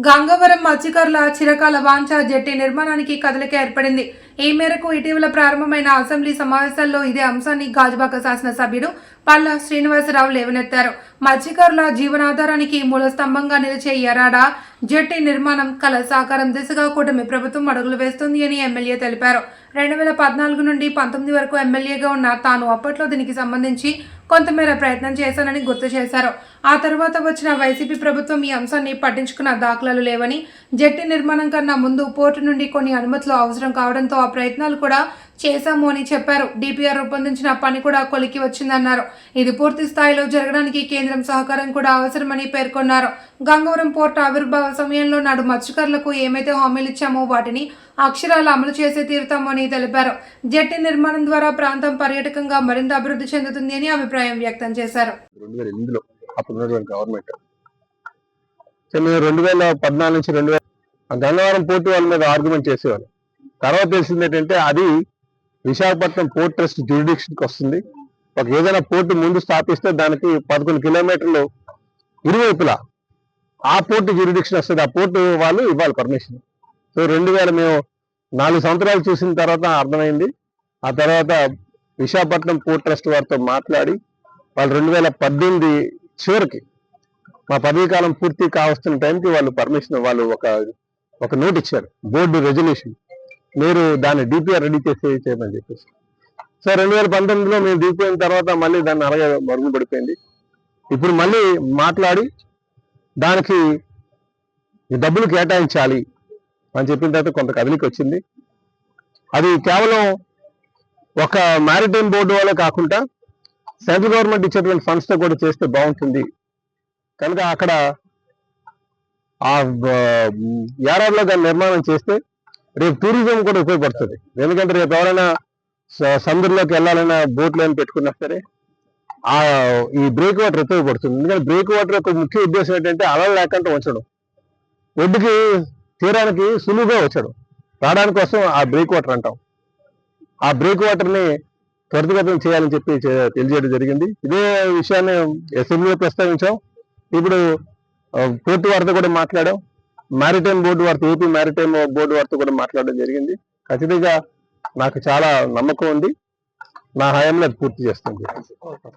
గంగవరం మత్స్యకారుల చిరకాల వాంఛ జెట్టి నిర్మాణానికి కదలిక ఏర్పడింది. ఈ మేరకు ఇటీవల ప్రారంభమైన అసెంబ్లీ సమావేశాల్లో ఇదే అంశాన్ని గాజువాక శాసనసభ్యుడు పల్లా శ్రీనివాసరావు లేవనెత్తారు. మత్స్యకారుల జీవనాధారానికి మూల స్తంభంగా నిలిచే ఎరాడ జెట్టి నిర్మాణం కల సాకారం దిశగా కూటమి ప్రభుత్వం అడుగులు వేస్తుంది అని ఎమ్మెల్యే తెలిపారు. 2014 నుండి 19 వరకు ఎమ్మెల్యేగా ఉన్న తాను అప్పట్లో దీనికి సంబంధించి కొంతమేర ప్రయత్నం చేశానని గుర్తు చేశారు. ఆ తర్వాత వచ్చిన వైసీపీ ప్రభుత్వం ఈ అంశాన్ని పట్టించుకున్న దాఖలాలు లేవని, జెట్టి నిర్మాణం కన్నా ముందు పోర్టు నుండి కొన్ని అనుమతులు అవసరం కావడంతో ఆ ప్రయత్నాలు కూడా చేశాము అని చెప్పారు. డిపిఆర్ రూపొందించిన పని కూడా కొలికి వచ్చిందన్నారు. ఇది పూర్తి స్థాయిలో జరగడానికి కేంద్రం సహకారం కూడా అవసరమని పేర్కొన్నారు. గంగవరం పోర్టు ఆవిర్భావ సమయంలో నాడు మత్స్యకారులకు ఏమైతే హామీలు ఇచ్చామో వాటిని అక్షరాలు అమలు చేసి తీరుతామని తెలిపారు. జెట్టి నిర్మాణం ద్వారా ప్రాంతం పర్యాటకంగా మరింత అభివృద్ధి చెందుతుంది అని అభిప్రాయం వ్యక్తం చేశారు. 2014 నుంచి 2000 గంగవరం పోర్టు వాళ్ళ మీద ఆర్గ్యుమెంట్ చేసేవాళ్ళు. తర్వాత తెలిసింది ఏంటంటే అది విశాఖపట్నం పోర్ట్ ట్రస్ట్ జ్యూరిడిక్షన్కి వస్తుంది. ఒక ఏదైనా పోర్టు ముందు స్థాపిస్తే దానికి 11 కిలోమీటర్లు ఇరువైపులా ఆ పోర్టు జ్యూరిడిక్షన్ వస్తుంది. ఆ పోర్టు వాళ్ళు ఇవ్వాలి పర్మిషన్. సో 2000 మేము 4 సంవత్సరాలు చూసిన తర్వాత అర్థమైంది. ఆ తర్వాత విశాఖపట్నం పోర్ట్ ట్రస్ట్ వారితో మాట్లాడి వాళ్ళు 2018 చివరికి మా పదవీ కాలం పూర్తి కావస్తున్న టైంకి వాళ్ళు పర్మిషన్ వాళ్ళు ఒక నోట్ ఇచ్చారు, బోర్డు రెజల్యూషన్, మీరు దాన్ని డిపిఆర్ రెడీ చేయమని చెప్పేసి. సో 2019లో మేము దిగిపోయిన తర్వాత మళ్ళీ దాన్ని అలాగే మరుగున పడిపోయింది. ఇప్పుడు మళ్ళీ మాట్లాడి దానికి డబ్బులు కేటాయించాలి అని చెప్పిన తర్వాత కొంత కదలికి వచ్చింది. అది కేవలం ఒక మ్యారిటైమ్ బోర్డు వాళ్ళే కాకుండా సెంట్రల్ గవర్నమెంట్ ఇచ్చేటువంటి ఫండ్స్తో కూడా చేస్తే బాగుంటుంది కనుక అక్కడ ఆ యారాడ్లో దాన్ని నిర్మాణం చేస్తే రేపు టూరిజం కూడా ఉపయోగపడుతుంది. ఎందుకంటే రేపు ఎవరైనా సముద్రంలోకి వెళ్ళాలన్నా బోట్లు ఏమైనా పెట్టుకున్నా సరే ఈ బ్రేక్ వాటర్ ఉపయోగపడుతుంది. ఎందుకంటే బ్రేక్ వాటర్ యొక్క ముఖ్య ఉద్దేశం ఏంటంటే అలలు లేకుండా ఉంచడం, ఒడ్డుకి తీరానికి సులువుగా వచ్చాడు రావడానికి కోసం ఆ బ్రేక్ వాటర్ అంటాం. ఆ బ్రేక్ వాటర్ని త్వరితగతం చేయాలని చెప్పి తెలియజేయడం జరిగింది. ఇదే విషయాన్ని అసెంబ్లీలో ప్రస్తావించాం. ఇప్పుడు పోర్టు వారితో కూడా మాట్లాడాం, మ్యారిటైమ్ బోర్డు వారితో, ఏపీ మ్యారిటైమ్ బోర్డు వారితో కూడా మాట్లాడడం జరిగింది. ఖచ్చితంగా నాకు చాలా నమ్మకం ఉంది, నా హయాంలో అది పూర్తి చేస్తుంది.